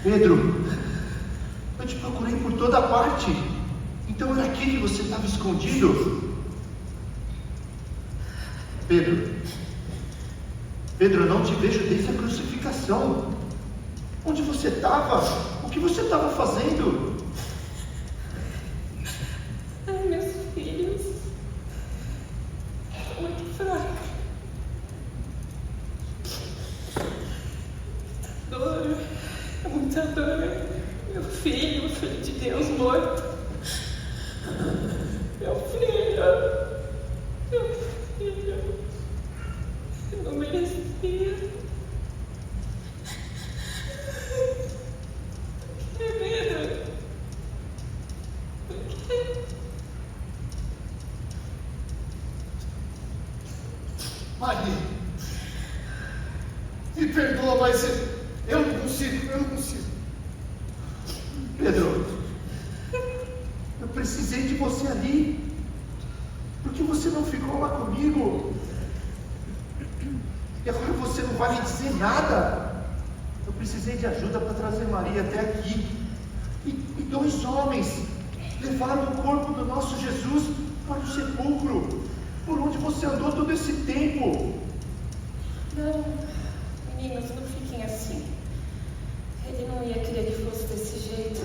Pedro, eu te procurei por toda parte. Então era aqui que você estava escondido? Pedro, eu não te vejo desde a crucificação. Onde você estava? O que você estava fazendo? Ai, meus filhos. Estou muito fraca. Dor, muita dor. Meu filho de Deus morto. Meu filho. Eu não merecia. Maria, me perdoa, mas eu não consigo. Pedro, eu precisei de você ali. Por que você não ficou lá comigo? E agora você não vai me dizer nada. Eu precisei de ajuda para trazer Maria até aqui. E 2 homens levaram o corpo do nosso Jesus para o sepulcro, por onde você andou todo esse tempo. Não, meninos, não fiquem assim. Ele não ia querer que fosse desse jeito.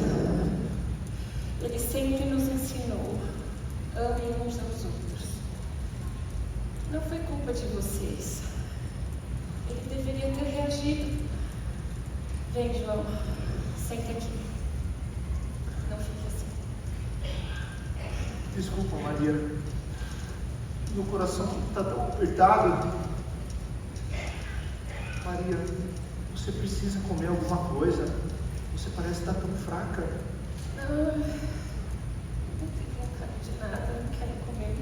Ele sempre nos ensinou: amem uns aos outros. Não foi culpa de vocês. Ele deveria ter reagido. Vem, João, senta aqui. Não fique assim. Desculpa, Maria. Meu coração está tão apertado. Maria, você precisa comer alguma coisa. Você parece estar tão fraca. Não tenho vontade de nada, não quero comer.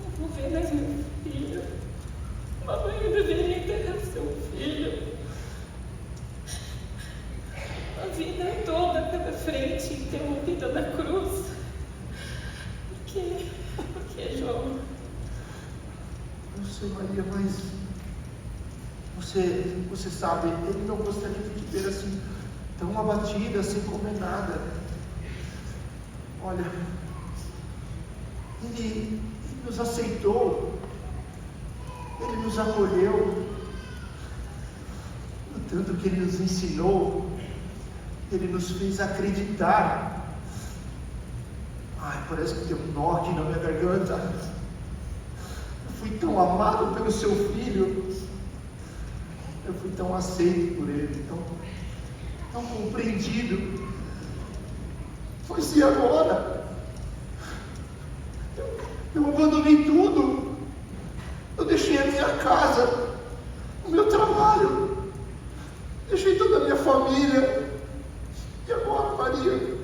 Não vou ver mais meu filho. Mamãe deveria enterrar seu filho. A vida toda pela frente, interrompida na cruz. Por que, João? Eu sei, Maria, mas você sabe, ele não gostaria de te ver assim, tão abatida, sem comer nada. Olha, ele nos aceitou, ele nos acolheu, o tanto que ele nos ensinou, ele nos fez acreditar. Ai, parece que tem um nó aqui na minha garganta. Eu fui tão amado pelo seu filho. Eu fui tão aceito por ele, tão compreendido. Mas e agora? Eu abandonei tudo. Eu deixei a minha casa, o meu trabalho, deixei toda a minha família. E agora, Maria?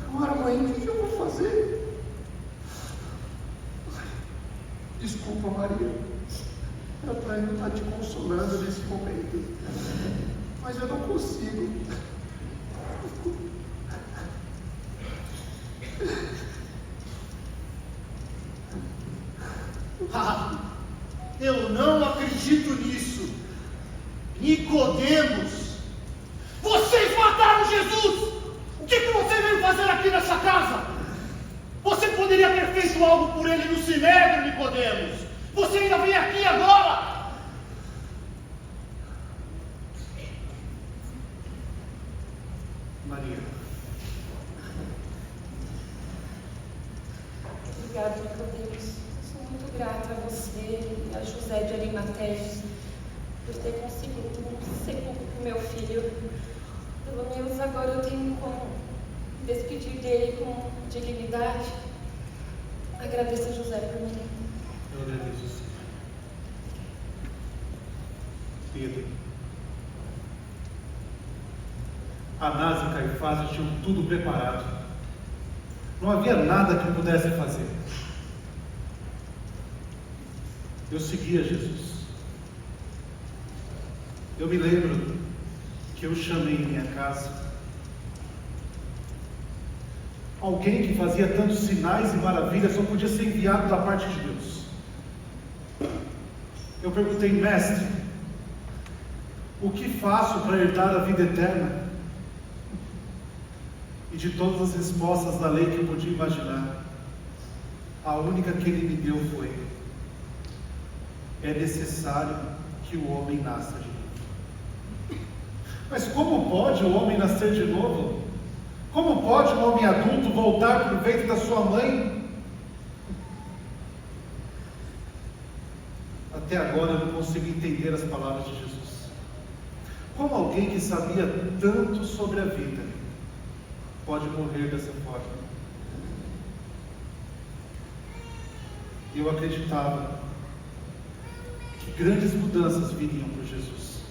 Agora, mãe, o que eu vou fazer? Desculpa, Maria. Era para eu estar te consolando nesse momento. Mas eu não consigo. Eu não acredito nisso. Nicodemos, vocês mataram Jesus! O que você veio fazer aqui nessa casa? Você poderia ter feito algo por ele no Sinédrio, Nicodemos. Você ainda vem aqui agora? Maria. Obrigada, Nicodemos. Sou muito grata a você e a José de Arimateia por ter conseguido um sepulcro para o meu filho. Pelo menos agora eu tenho como despedir dele com dignidade. Agradeço a José por mim. Eu agradeço, sim. Pedro, Anás e Caifás já tinham tudo preparado. Não havia nada que pudesse fazer. Eu seguia Jesus. Eu me lembro que eu chamei em minha casa alguém que fazia tantos sinais e maravilhas, só podia ser enviado da parte de Deus. Eu perguntei: mestre, O que faço para herdar a vida eterna? E de todas as respostas da lei que eu podia imaginar, a única que ele me deu foi: é necessário que o homem nasça de novo. Mas como pode o homem nascer de novo? Como pode um homem adulto voltar para o ventre da sua mãe? Até agora eu não consigo entender as palavras de Jesus. Como alguém que sabia tanto sobre a vida pode morrer dessa forma? Eu acreditava que grandes mudanças viriam por Jesus.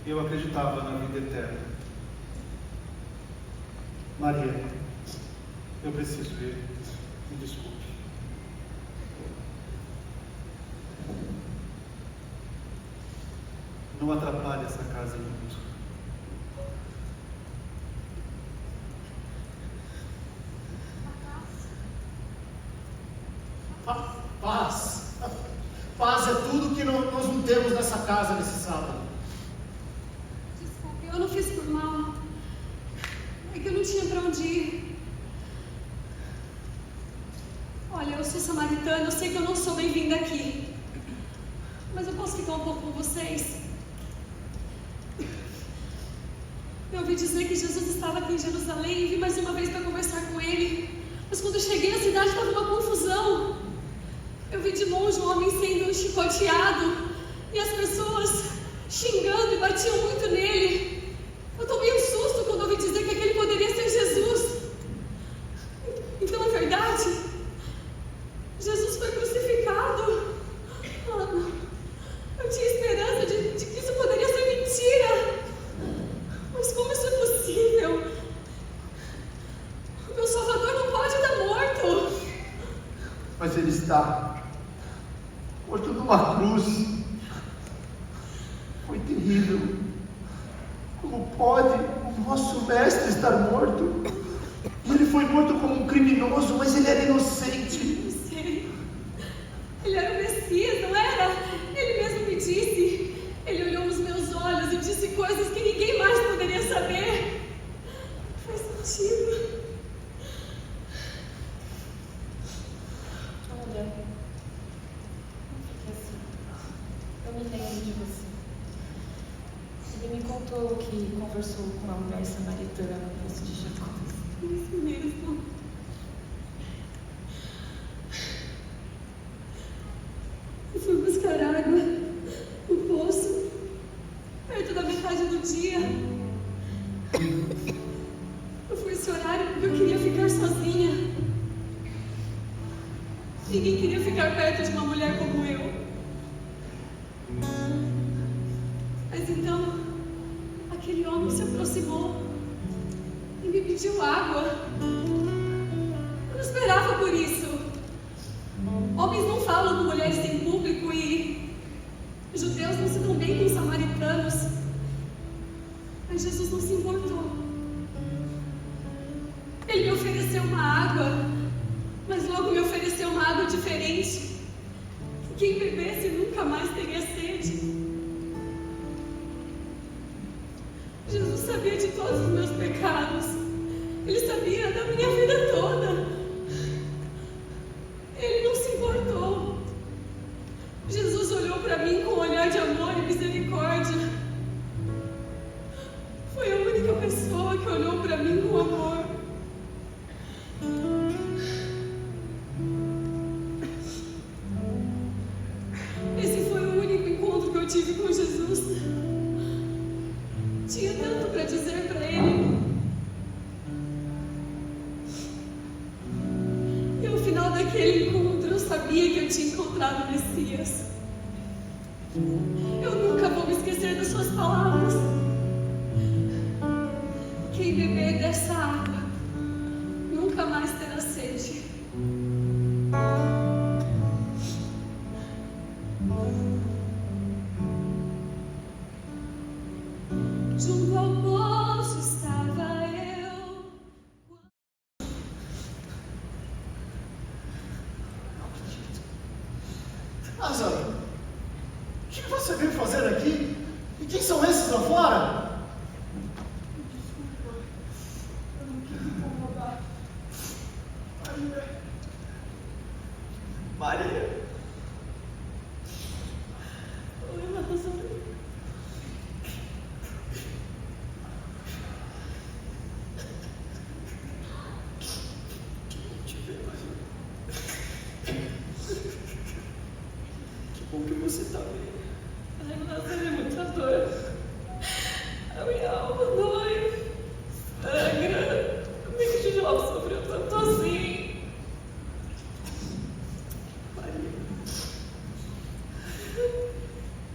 Eu acreditava na vida eterna. Maria, eu preciso ir. Me desculpe. Não atrapalhe essa casa muito. Paz. Paz é tudo que nós não temos nessa casa nesse sábado. Desculpe, eu não fiz por mal. É que eu não tinha para onde ir. Olha, eu sou samaritana, eu sei que eu não sou bem-vinda aqui. Mas eu posso ficar um pouco com vocês? Eu ouvi dizer que Jesus estava aqui em Jerusalém e vim mais uma vez para conversar com ele. Mas quando eu cheguei, a cidade estava uma confusão. Eu vi de longe um homem sendo chicoteado e as pessoas xingando e batiam muito nele. Eu tomei um susto quando ouvi dizer que aquele poderia ser Jesus. Então é verdade? Jesus foi crucificado. Eu tinha esperança de que isso poderia ser mentira. Mas como isso é possível? O meu Salvador não pode estar morto. Mas ele está morto numa cruz. Foi terrível. Como pode o nosso mestre estar morto? Ele foi morto como um criminoso, mas ele era inocente. Não sei. Ele era o Messias, não era? Ele mesmo me disse. Ele olhou nos meus olhos e disse coisas que ninguém mais poderia saber. Faz sentido. Olha, não fique assim. Eu me lembro de você. Ele me contou que conversou com uma mulher samaritana no poço de Jacó. Isso mesmo. Eu fui buscar água no poço, perto da metade do dia. Eu fui esse horário porque eu queria ficar sozinha. Ninguém queria ficar perto de uma mulher como eu. Mas então, aquele homem se aproximou e me pediu água. Eu não esperava por isso. Homens não falam com mulheres em público e judeus não se dão bem com samaritanos. Mas Jesus não se importou. Ele me ofereceu uma água, mas logo me ofereceu uma água diferente. Quem bebesse nunca mais teria sede. Jesus sabia de todos os meus pecados. Ele sabia da minha vida toda. Ele não se importou. Jesus olhou para mim com um olhar de amor e misericórdia. Foi a única pessoa que olhou para mim com amor. Esse foi o único encontro que eu tive com Jesus. Tinha tanto para dizer para ele. E ao final daquele encontro eu sabia que eu tinha encontrado o Messias. Eu nunca vou me esquecer das suas palavras. Quem beber dessa água nunca mais terá sede. Junto ao poço estava eu. Lázaro, o que você veio fazer aqui? E quem são esses lá fora? Eu não queria incomodar. Maria. Oi, Lázaro. Como que você está bem? Ai, Lázaro, é muita dor. A minha alma dói. Sangra. Como é que o João sofreu tanto assim? Maria,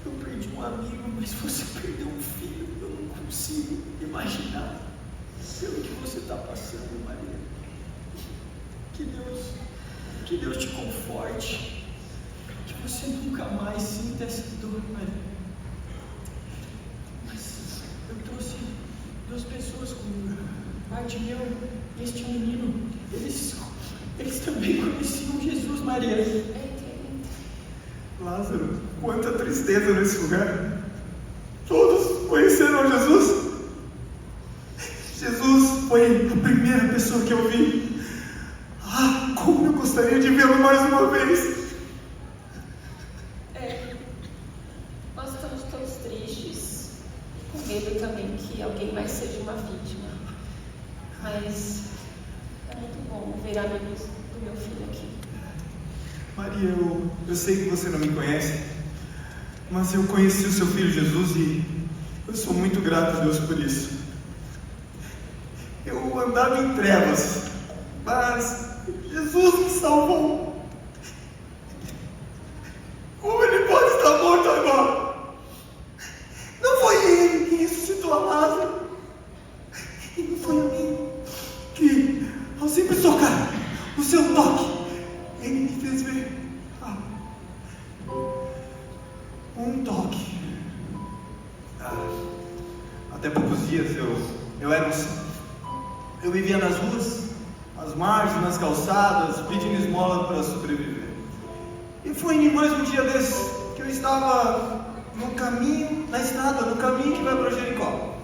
eu perdi um amigo, mas você perdeu um filho. Eu não consigo imaginar pelo que você está passando, Maria. Que Deus te conforte. Que você nunca mais sinta essa dor, Maria. Mas eu trouxe duas pessoas comigo. Bartimeu e este menino. Eles também conheciam Jesus, Maria. Lázaro, quanta tristeza nesse lugar. Todos conheceram Jesus. Jesus foi a primeira pessoa que eu vi. Ah, como eu gostaria de vê-lo mais uma vez. Nós estamos todos tristes, com medo também que alguém mais seja uma vítima. Mas é muito bom ver amigos do meu filho aqui. Maria, eu sei que você não me conhece, mas eu conheci o seu filho Jesus e eu sou muito grato a Deus por isso. Eu andava em trevas, mas Jesus me salvou. Como ele pode estar morto agora? Não foi ele quem ressuscitou a Lázaro. E não foi a mim que, ao simples tocar o seu toque, ele me fez ver. Um toque. Até poucos dias eu vivia nas ruas, às margens, nas calçadas, pedindo esmola para sobreviver. E foi em mais um dia desses que eu estava no caminho, na estrada, no caminho que vai para Jericó.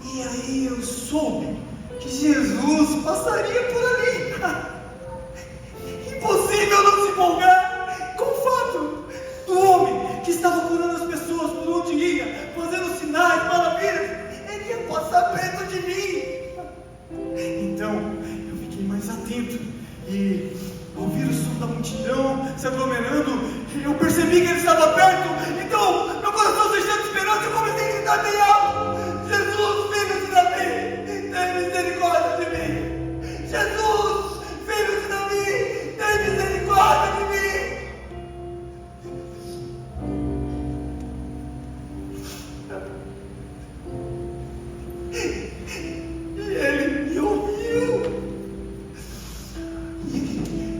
E aí eu soube que Jesus passaria por ali. Impossível não se empolgar com o fato do homem que estava curando as pessoas por onde ia, fazendo sinais, maravilhas. Ele ia passar perto de mim. Então eu fiquei mais atento e, ao ouvir o som da multidão se aglomerando, eu percebi que ele estava perto. Então meu coração se encheu de esperança e eu comecei a gritar bem alto: Jesus, filho de Davi, tem misericórdia de mim. Jesus, filho de Davi, tem misericórdia de mim. E ele me ouviu.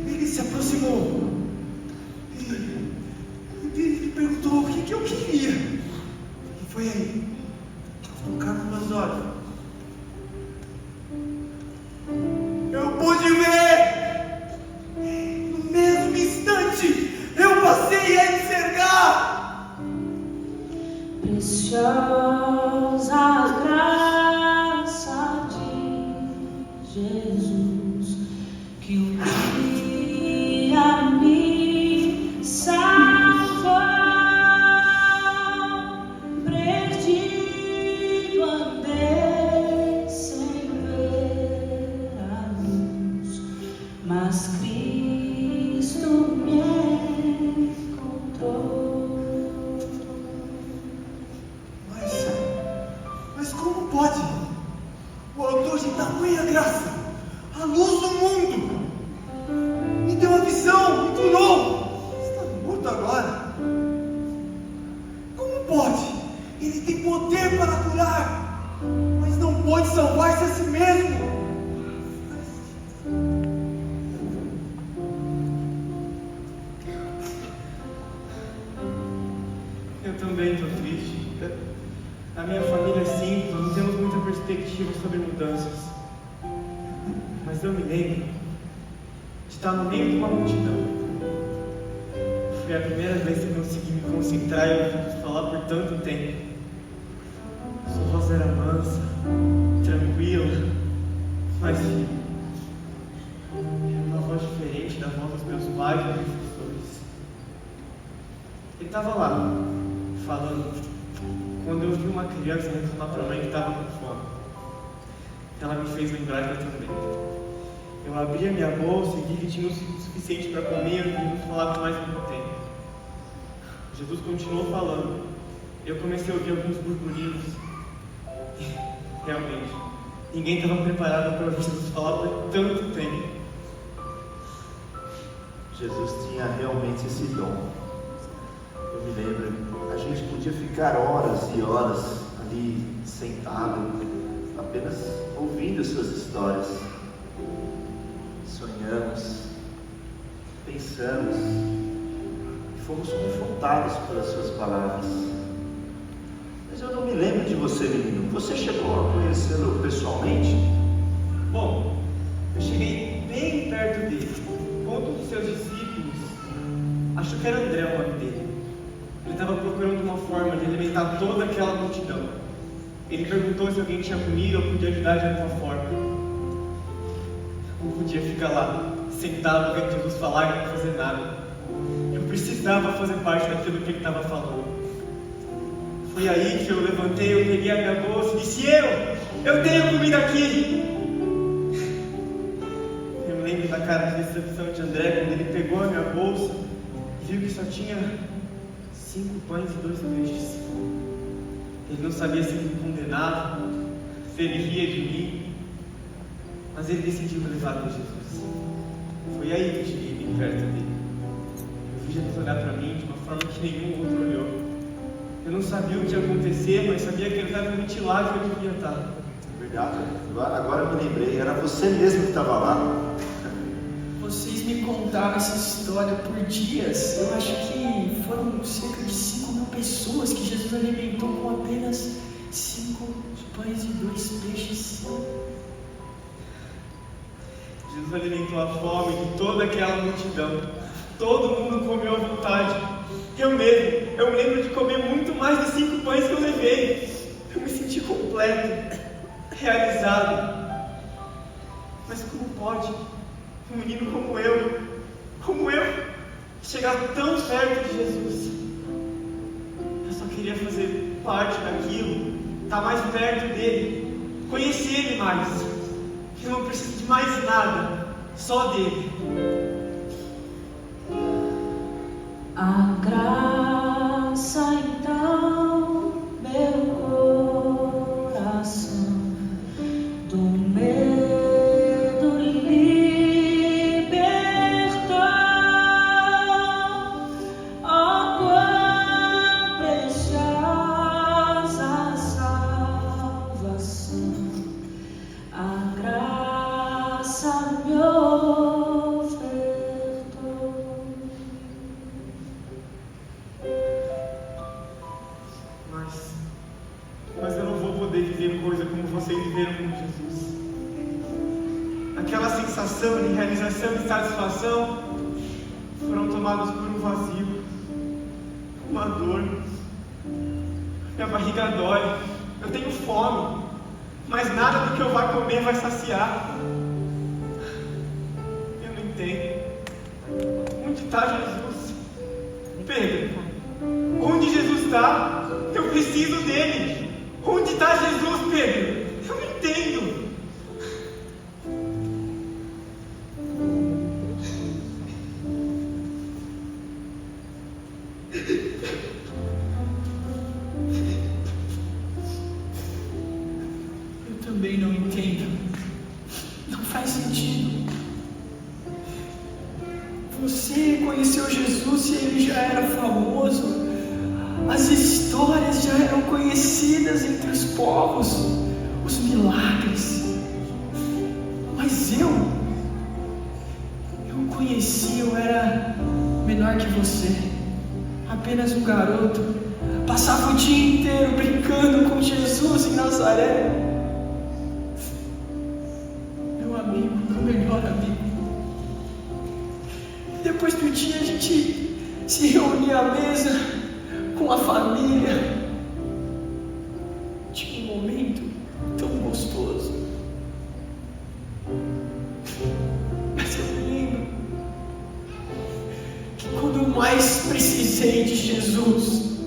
Ele se aproximou e perguntou o que eu queria. E foi aí que tocaram nos meus olhos. Eu pude ver. No mesmo instante, eu passei a enxergar. Preciosa graça de Jesus, que um dia me salvou. Perdido andei sem ver a luz, mas Cristo me encontrou. Mas como pode o autor de tamanha graça, a luz do mundo, me deu a visão, me curou? Está morto agora. Como pode? Ele tem poder para curar, mas não pode salvar-se a si mesmo. Eu também estou triste. A minha família é simples, não temos muita perspectiva sobre mudanças. Mas eu me lembro de estar no meio de uma multidão. Foi a primeira vez que eu consegui me concentrar e ouvir falar por tanto tempo. Sua voz era mansa, tranquila, mas firme. Era uma voz diferente da voz dos meus pais e professores. Ele estava lá, falando, quando eu vi uma criança reclamar para a mãe que estava com fome. Ela me fez lembrar que eu também. Eu abri a minha bolsa e vi que tinha o suficiente para comer, e Jesus falava mais um tempo. Jesus continuou falando. Eu comecei a ouvir alguns burburinhos. Realmente, ninguém estava preparado para ouvir Jesus falar por tanto tempo. Jesus tinha realmente esse dom. Eu me lembro, a gente podia ficar horas e horas ali sentado, apenas ouvindo as suas histórias. Sonhamos, pensamos, e fomos confrontados pelas suas palavras. Mas eu não me lembro de você, menino. Você chegou a conhecê-lo pessoalmente? Bom, eu cheguei bem perto dele. Com um dos seus discípulos, acho que era André o nome dele. Ele estava procurando uma forma de alimentar toda aquela multidão. Ele perguntou se alguém tinha comida ou podia ajudar de alguma forma. Eu não podia ficar lá, sentado, vendo Jesus falar e não fazer nada. Eu precisava fazer parte daquilo que ele estava falando. Foi aí que eu levantei, eu peguei a minha bolsa e disse: Eu tenho comida aqui! Eu lembro da cara de decepção de André quando ele pegou a minha bolsa e viu que só tinha 5 pães e 2 peixes. Ele não sabia se ele me condenava, se ele ria de mim, mas ele decidiu me levar para Jesus. Foi aí que eu cheguei bem perto dele. Eu vi Jesus olhar para mim de uma forma que nenhum outro olhou. Eu não sabia o que ia acontecer, mas sabia que ele estava permitindo lá que eu devia estar. Verdade, agora eu me lembrei, era você mesmo que estava lá. Vocês me contaram essa história por dias. Eu acho que foram cerca de 5.000 pessoas que Jesus alimentou com apenas 5 pães e 2 peixes. Jesus alimentou a fome de toda aquela multidão. Todo mundo comeu à vontade. Eu mesmo, eu me lembro de comer muito mais de 5 pães que eu levei. Eu me senti completo, realizado. Mas como pode um menino como eu, chegar tão perto de Jesus? Eu só queria fazer parte daquilo, estar mais perto dele, conhecer ele mais. Eu não preciso de mais nada, só dele. A graça então, meu coração, do medo libertou. Oh, quão preciosa salvação, a graça me Mas eu não vou poder viver coisa como vocês viveram com Jesus. Aquela sensação de realização e satisfação foram tomadas por um vazio, uma dor. Minha barriga dói, eu tenho fome, mas nada do que eu vá comer vai saciar. Eu não entendo. Onde está Jesus? Pedro, onde Jesus está? Eu preciso dele. Onde está Jesus, Pedro? Eu não entendo. Eu também não entendo. Não faz sentido. Você conheceu Jesus e ele já era famoso. As histórias já eram conhecidas entre os povos, os milagres. Mas eu conheci, eu era menor que você, apenas um garoto. Passava o dia inteiro brincando com Jesus em Nazaré. Meu amigo, meu melhor amigo. Depois do dia a gente se reunia à mesa com a família. Tinha pensei de Jesus,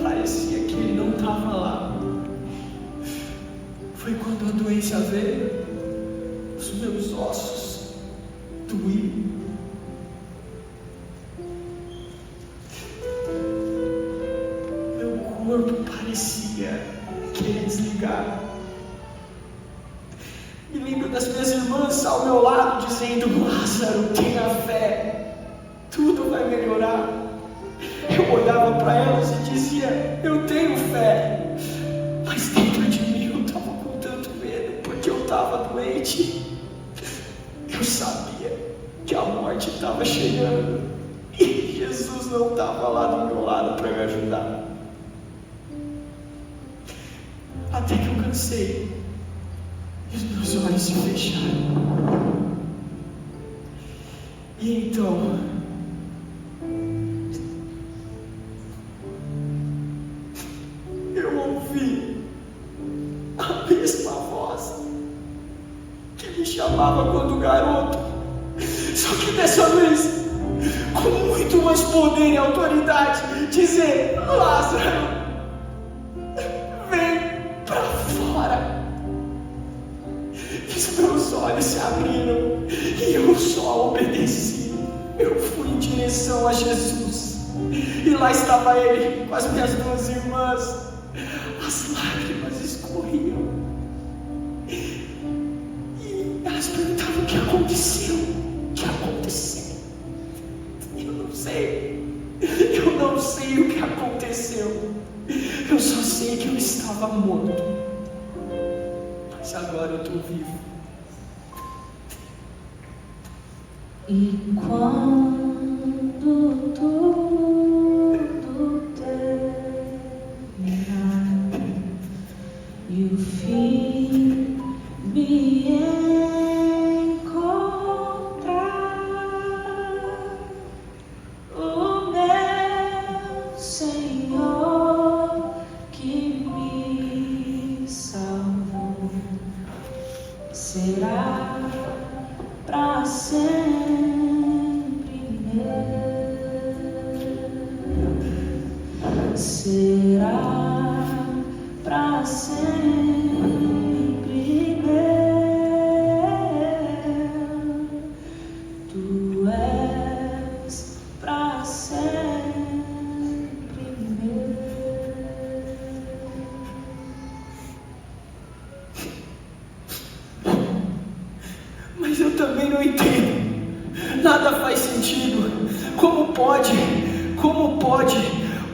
parecia que Ele não estava lá. Foi quando a doença veio, os meus ossos doíam. Meu corpo parecia querer desligar. Me lembro das minhas irmãs ao meu lado dizendo: Lázaro, tenha fé, tudo vai melhorar. Eu olhava para elas e dizia: eu tenho fé, mas dentro de mim eu estava com tanto medo, porque eu estava doente. Eu sabia que a morte estava chegando e Jesus não estava lá do meu lado para me ajudar. Até que eu cansei e os meus olhos se fecharam. E então eu ouvi a mesma voz que me chamava quando garoto, só que dessa vez com muito mais poder e autoridade, dizer: Lázaro, vem para fora. E os meus olhos se abriram e eu só obedeci. Eu fui em direção a Jesus e lá estava Ele com as minhas duas irmãs. As lágrimas escorriam e elas perguntavam: o que aconteceu? O que aconteceu? Eu não sei o que aconteceu. Eu só sei que eu estava morto, mas agora eu estou vivo. E quando tudo terminar e o fim me encontrar, o meu Senhor que me salvou será para sempre meu, será para sempre meu, tu és para sempre meu. Mas eu também não entendo. Nada faz sentido. Como pode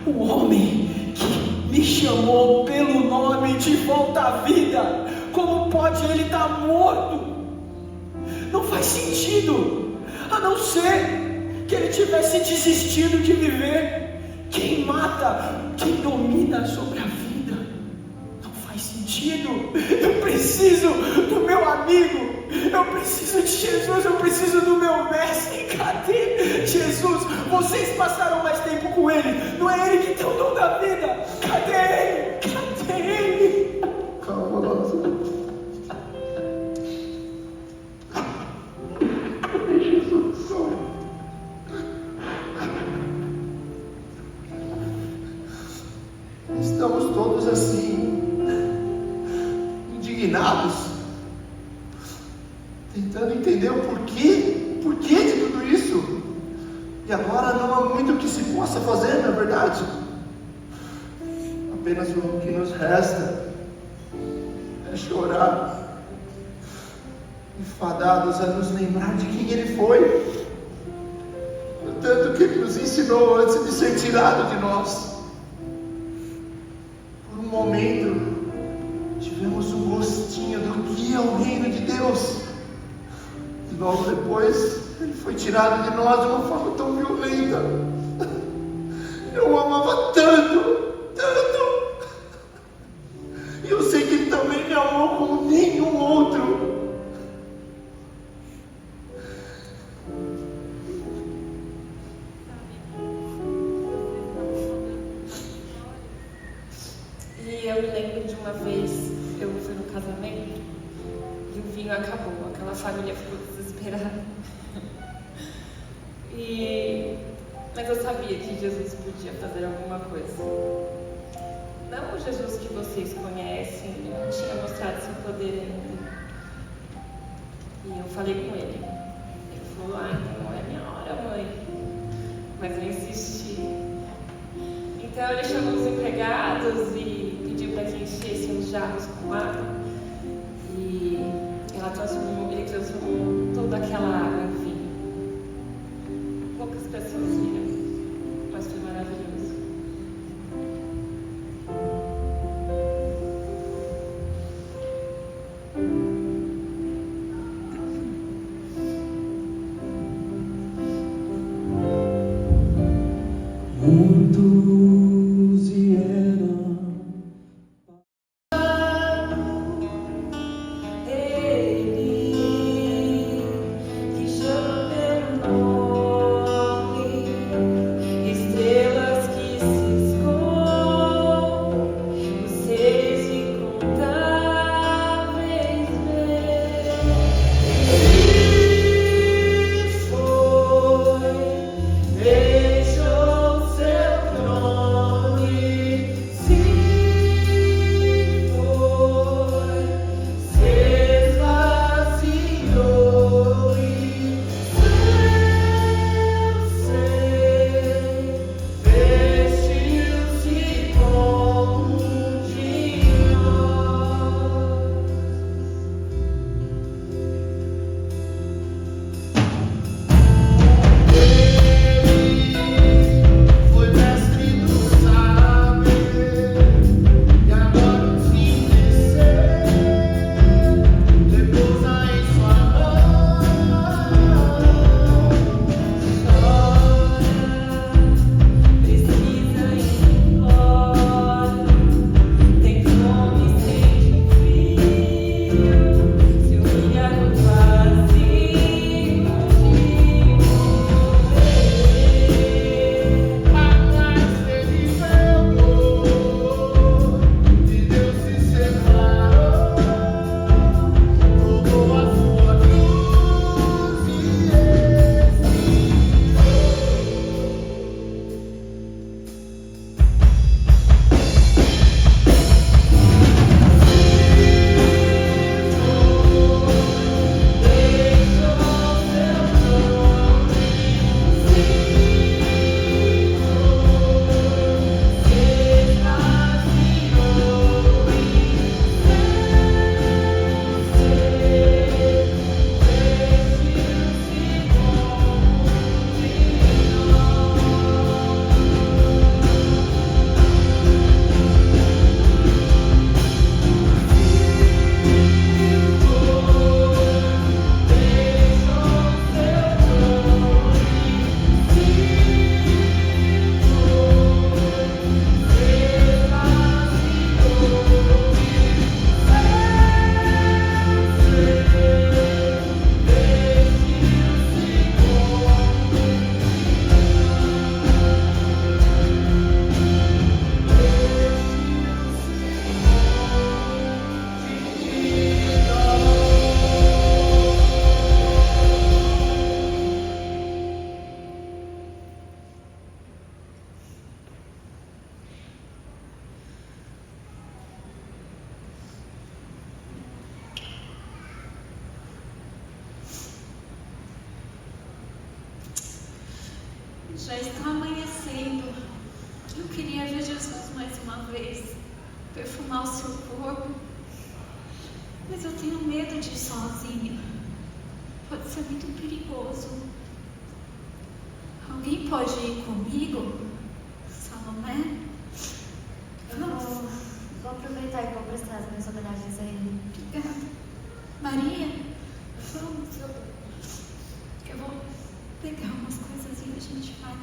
o homem que me chamou pelo nome de volta à vida, como pode ele estar morto? Não faz sentido. A não ser que ele tivesse desistido de viver. Quem mata, quem domina sobre a vida. Não faz sentido. Eu preciso do meu amigo. Eu preciso de Jesus, eu preciso do meu mestre. Cadê Jesus? Vocês passaram mais tempo com Ele. Não é Ele que tem o dom da vida. Cadê Ele? Cadê Ele? Calma, Lázaro. Cadê Jesus? Estamos todos assim, indignados, tentando entender o porquê de tudo isso. E agora não há muito que se possa fazer, na verdade. Apenas o que nos resta é chorar, enfadados a nos lembrar de quem Ele foi, o tanto que Ele nos ensinou antes de ser tirado de nós. Por um momento tivemos um gostinho do que é o reino de Deus. E logo depois, Ele foi tirado de nós de uma forma tão violenta. Eu o amava tanto, tanto. E eu sei que Ele também me amou como nenhum outro. E eu me lembro de uma vez, eu fui no casamento e o vinho acabou, aquela família ficou desesperada. E Mas eu sabia que Jesus podia fazer alguma coisa. Não o Jesus que vocês conhecem, ele não tinha mostrado seu poder ainda. E eu falei com ele. Ele falou, então não é minha hora, mãe. Mas eu insisti. Então ele chamou os empregados e pediu para que enchessem os jarros com água. E ele transformou toda aquela água em vinho. Poucas pessoas viram, mas foi maravilhoso. Muitos vieram. Já está amanhecendo. Eu queria ver Jesus mais uma vez, perfumar o seu corpo. Mas eu tenho medo de ir sozinha. Pode ser muito perigoso. Alguém pode ir comigo? Salomé? Vou aproveitar e vou prestar as minhas homenagens a ele. Obrigada. Maria? Vamos, eu vou pegar umas coisas e a gente vai.